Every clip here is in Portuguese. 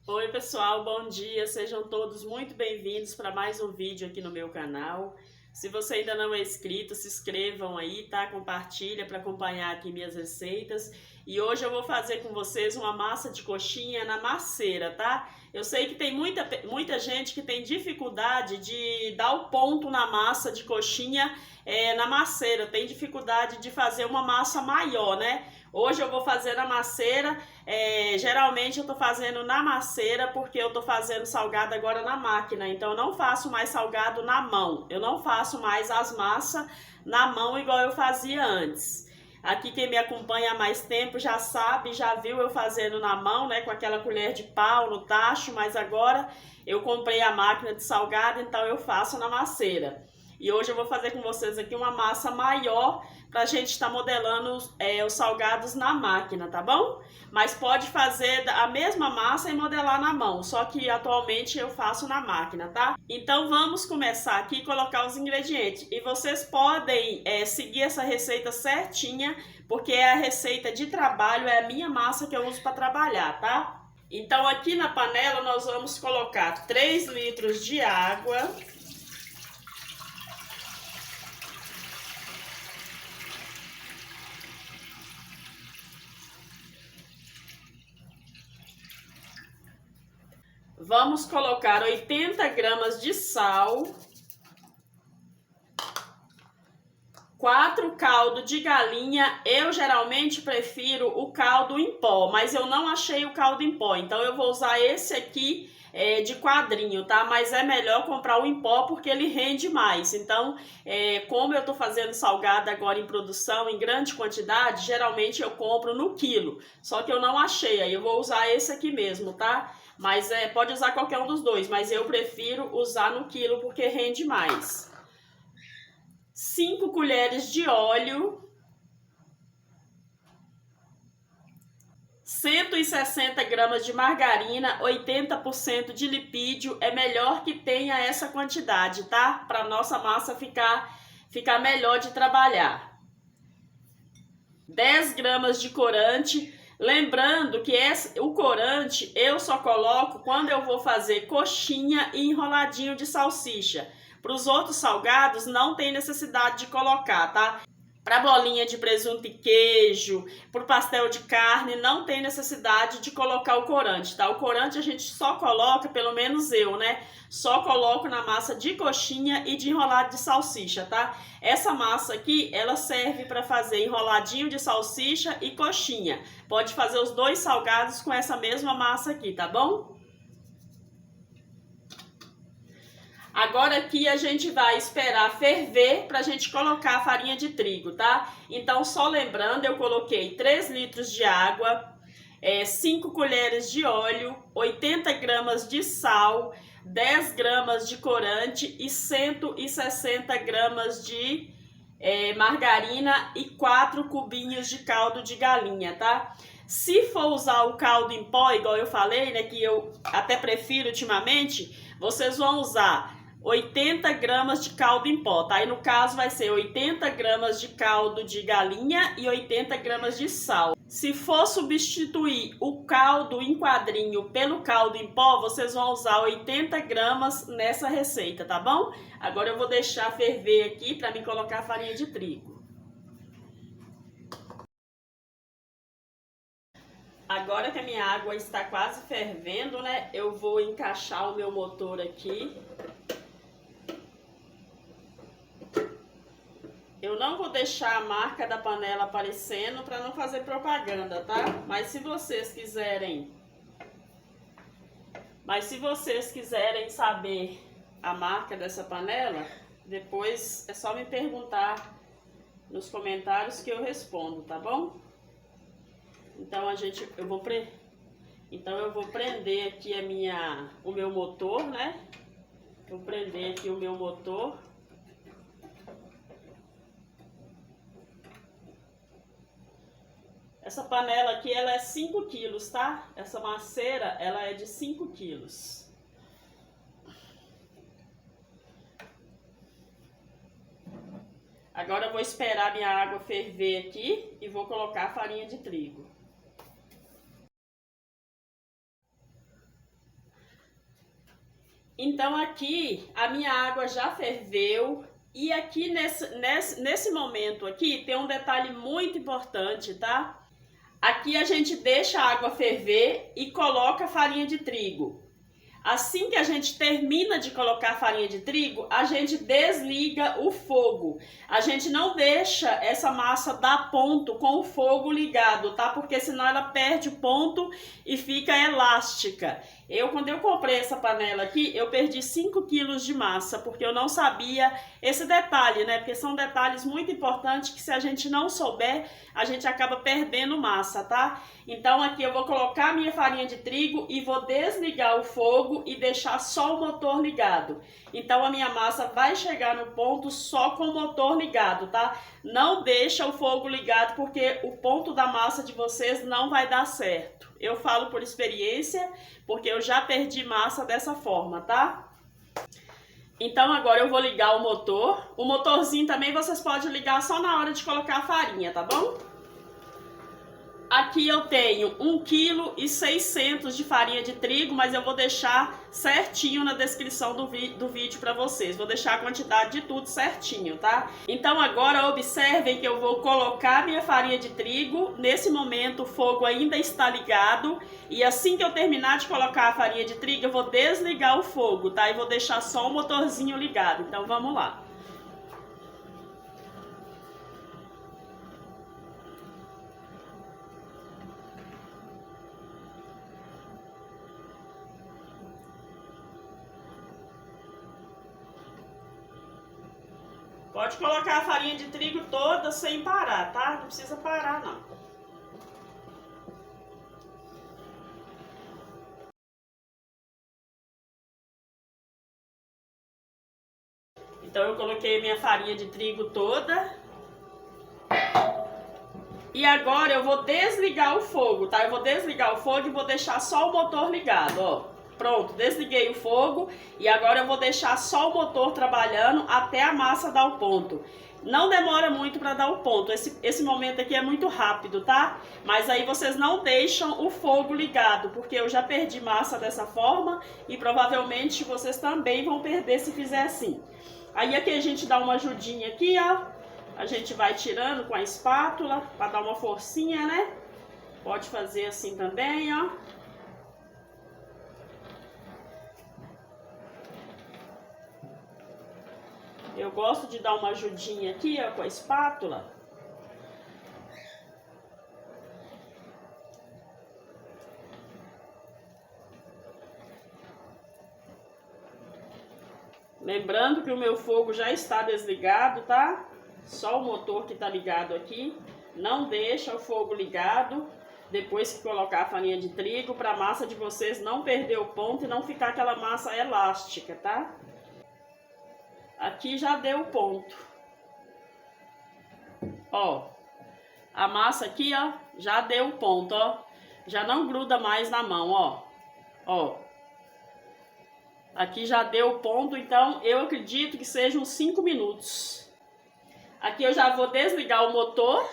Oi pessoal, bom dia, sejam todos muito bem-vindos para mais um vídeo aqui no meu canal. Se você ainda não é inscrito, se inscrevam aí, tá? Compartilha para acompanhar aqui minhas receitas. E hoje eu vou fazer com vocês uma massa de coxinha na masseira, tá? Eu sei que tem muita gente que tem dificuldade de dar o ponto na massa de coxinha na masseira, tem dificuldade de fazer uma massa maior, né? Hoje eu vou fazer na masseira, geralmente eu tô fazendo na masseira porque eu tô fazendo salgado agora na máquina, então eu não faço mais salgado na mão, eu não faço mais as massas na mão igual eu fazia antes. Aqui quem me acompanha há mais tempo já sabe, já viu eu fazendo na mão, né, com aquela colher de pau no tacho, mas agora eu comprei a máquina de salgado, então eu faço na masseira. E hoje eu vou fazer com vocês aqui uma massa maior para a gente estar modelando os salgados na máquina, tá bom? Mas pode fazer a mesma massa e modelar na mão, só que atualmente eu faço na máquina, tá? Então vamos começar aqui a colocar os ingredientes. E vocês podem seguir essa receita certinha, porque é a receita de trabalho, é a minha massa que eu uso para trabalhar, tá? Então aqui na panela nós vamos colocar 3 litros de água. Vamos colocar 80 gramas de sal, 4 caldo de galinha. Eu geralmente prefiro o caldo em pó, mas eu não achei o caldo em pó, então eu vou usar esse aqui de quadrinho, tá? Mas é melhor comprar o em pó porque ele rende mais. Então, como eu tô fazendo salgado agora em produção, em grande quantidade, geralmente eu compro no quilo. Só que eu não achei, aí eu vou usar esse aqui mesmo, tá? Mas pode usar qualquer um dos dois, mas eu prefiro usar no quilo porque rende mais. 5 colheres de óleo, 160 gramas de margarina, 80% de lipídio, é melhor que tenha essa quantidade, tá? Para nossa massa ficar melhor de trabalhar. 10 gramas de corante, lembrando que o corante eu só coloco quando eu vou fazer coxinha e enroladinho de salsicha. Para os outros salgados não tem necessidade de colocar, tá? Para bolinha de presunto e queijo, para o pastel de carne, não tem necessidade de colocar o corante, tá? O corante a gente só coloca, pelo menos eu, né? Só coloco na massa de coxinha e de enrolado de salsicha, tá? Essa massa aqui, ela serve para fazer enroladinho de salsicha e coxinha. Pode fazer os dois salgados com essa mesma massa aqui, tá bom? Agora aqui a gente vai esperar ferver para a gente colocar a farinha de trigo, tá? Então, só lembrando, eu coloquei 3 litros de água, 5 colheres de óleo, 80 gramas de sal, 10 gramas de corante e 160 gramas de margarina e 4 cubinhos de caldo de galinha, tá? Se for usar o caldo em pó, igual eu falei, né, que eu até prefiro ultimamente, vocês vão usar 80 gramas de caldo em pó, tá? E no caso vai ser 80 gramas de caldo de galinha e 80 gramas de sal. Se for substituir o caldo em quadrinho pelo caldo em pó, vocês vão usar 80 gramas nessa receita, tá bom? Agora eu vou deixar ferver aqui para mim colocar a farinha de trigo. Agora que a minha água está quase fervendo, né? Eu vou encaixar o meu motor aqui. Eu não vou deixar a marca da panela aparecendo para não fazer propaganda, tá? Mas se vocês quiserem saber a marca dessa panela, depois é só me perguntar nos comentários que eu respondo, tá bom? Então eu vou prender aqui o meu motor, né? Vou prender aqui o meu motor. Essa panela aqui, ela é 5 quilos, tá? Essa masseira, ela é de 5 quilos. Agora eu vou esperar minha água ferver aqui e vou colocar a farinha de trigo. Então aqui a minha água já ferveu e aqui nesse momento aqui tem um detalhe muito importante, tá? Aqui a gente deixa a água ferver e coloca a farinha de trigo. Assim que a gente termina de colocar a farinha de trigo, a gente desliga o fogo. A gente não deixa essa massa dar ponto com o fogo ligado, tá? Porque senão ela perde o ponto e fica elástica. Quando eu comprei essa panela aqui, eu perdi 5 quilos de massa, porque eu não sabia esse detalhe, né? Porque são detalhes muito importantes que se a gente não souber, a gente acaba perdendo massa, tá? Então aqui eu vou colocar a minha farinha de trigo e vou desligar o fogo e deixar só o motor ligado. Então a minha massa vai chegar no ponto só com o motor ligado, tá? Não deixa o fogo ligado porque o ponto da massa de vocês não vai dar certo. Eu falo por experiência, porque eu já perdi massa dessa forma, tá? Então agora eu vou ligar o motor. O motorzinho também vocês podem ligar só na hora de colocar a farinha, tá bom? Aqui eu tenho 1,6 kg de farinha de trigo, mas eu vou deixar certinho na descrição do vídeo para vocês. Vou deixar a quantidade de tudo certinho, tá? Então agora observem que eu vou colocar minha farinha de trigo. Nesse momento o fogo ainda está ligado. E assim que eu terminar de colocar a farinha de trigo, eu vou desligar o fogo, tá? E vou deixar só o motorzinho ligado. Então vamos lá. Pode colocar a farinha de trigo toda sem parar, tá? Não precisa parar, não. Então eu coloquei minha farinha de trigo toda. E agora eu vou desligar o fogo, tá? Eu vou desligar o fogo e vou deixar só o motor ligado, ó. Pronto, desliguei o fogo e agora eu vou deixar só o motor trabalhando até a massa dar o ponto. Não demora muito para dar o ponto, esse momento aqui é muito rápido, tá? Mas aí vocês não deixam o fogo ligado, porque eu já perdi massa dessa forma e provavelmente vocês também vão perder se fizer assim. Aí aqui a gente dá uma ajudinha aqui, ó. A gente vai tirando com a espátula para dar uma forcinha, né? Pode fazer assim também, ó. Eu gosto de dar uma ajudinha aqui, ó, com a espátula. Lembrando que o meu fogo já está desligado, tá? Só o motor que tá ligado aqui. Não deixa o fogo ligado depois que colocar a farinha de trigo, para a massa de vocês não perder o ponto e não ficar aquela massa elástica, tá? Aqui já deu o ponto. Ó, a massa aqui, ó, já deu o ponto, ó. Já não gruda mais na mão, ó. Ó. Aqui já deu o ponto, então eu acredito que sejam 5 minutos. Aqui eu já vou desligar o motor.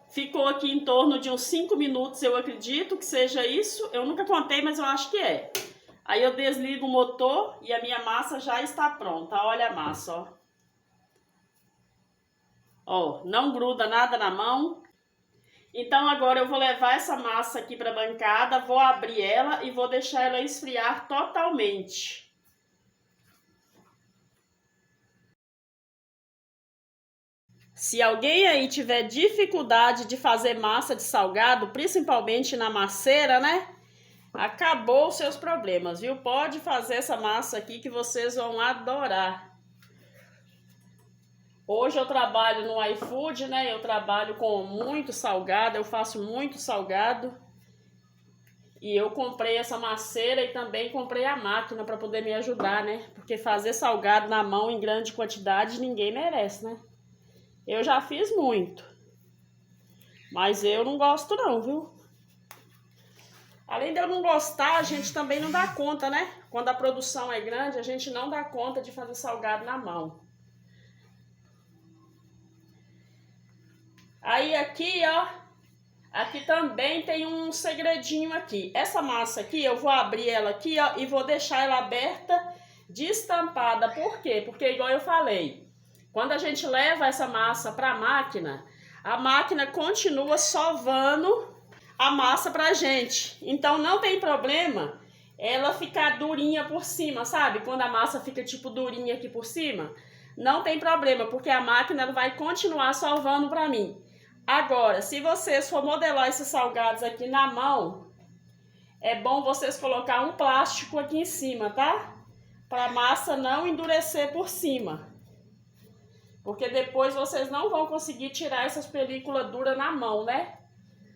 Ficou aqui em torno de uns 5 minutos, eu acredito que seja isso. Eu nunca contei, mas eu acho que é. Aí eu desligo o motor e a minha massa já está pronta. Olha a massa, ó. Ó, não gruda nada na mão. Então agora eu vou levar essa massa aqui para a bancada, vou abrir ela e vou deixar ela esfriar totalmente. Se alguém aí tiver dificuldade de fazer massa de salgado, principalmente na masseira, né? Acabou os seus problemas, viu? Pode fazer essa massa aqui que vocês vão adorar. Hoje eu trabalho no iFood, né? Eu trabalho com muito salgado, eu faço muito salgado. E eu comprei essa masseira e também comprei a máquina para poder me ajudar, né? Porque fazer salgado na mão em grande quantidade ninguém merece, né? Eu já fiz muito, mas eu não gosto não, viu? Além de eu não gostar, a gente também não dá conta, né? Quando a produção é grande, a gente não dá conta de fazer salgado na mão. Aí aqui, ó, aqui também tem um segredinho aqui. Essa massa aqui, eu vou abrir ela aqui, ó, e vou deixar ela aberta destampada. Por quê? Porque, igual eu falei, quando a gente leva essa massa para a máquina continua sovando a massa pra gente. Então não tem problema ela ficar durinha por cima, sabe? Quando a massa fica tipo durinha aqui por cima, não tem problema, porque a máquina vai continuar sovando pra mim. Agora, se vocês for modelar esses salgados aqui na mão, é bom vocês colocar um plástico aqui em cima, tá? Para a massa não endurecer por cima. Porque depois vocês não vão conseguir tirar essas películas duras na mão, né?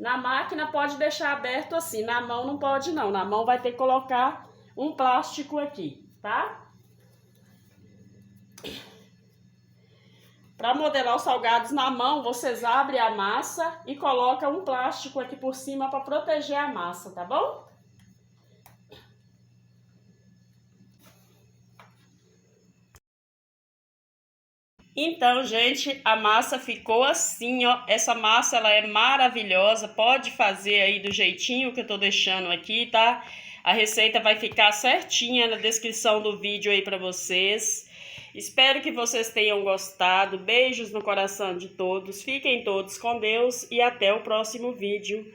Na máquina pode deixar aberto assim, na mão não pode não. Na mão vai ter que colocar um plástico aqui, tá? Para modelar os salgados na mão, vocês abrem a massa e colocam um plástico aqui por cima para proteger a massa, tá bom? Então, gente, a massa ficou assim, ó. Essa massa, ela é maravilhosa. Pode fazer aí do jeitinho que eu tô deixando aqui, tá? A receita vai ficar certinha na descrição do vídeo aí pra vocês. Espero que vocês tenham gostado. Beijos no coração de todos. Fiquem todos com Deus e até o próximo vídeo.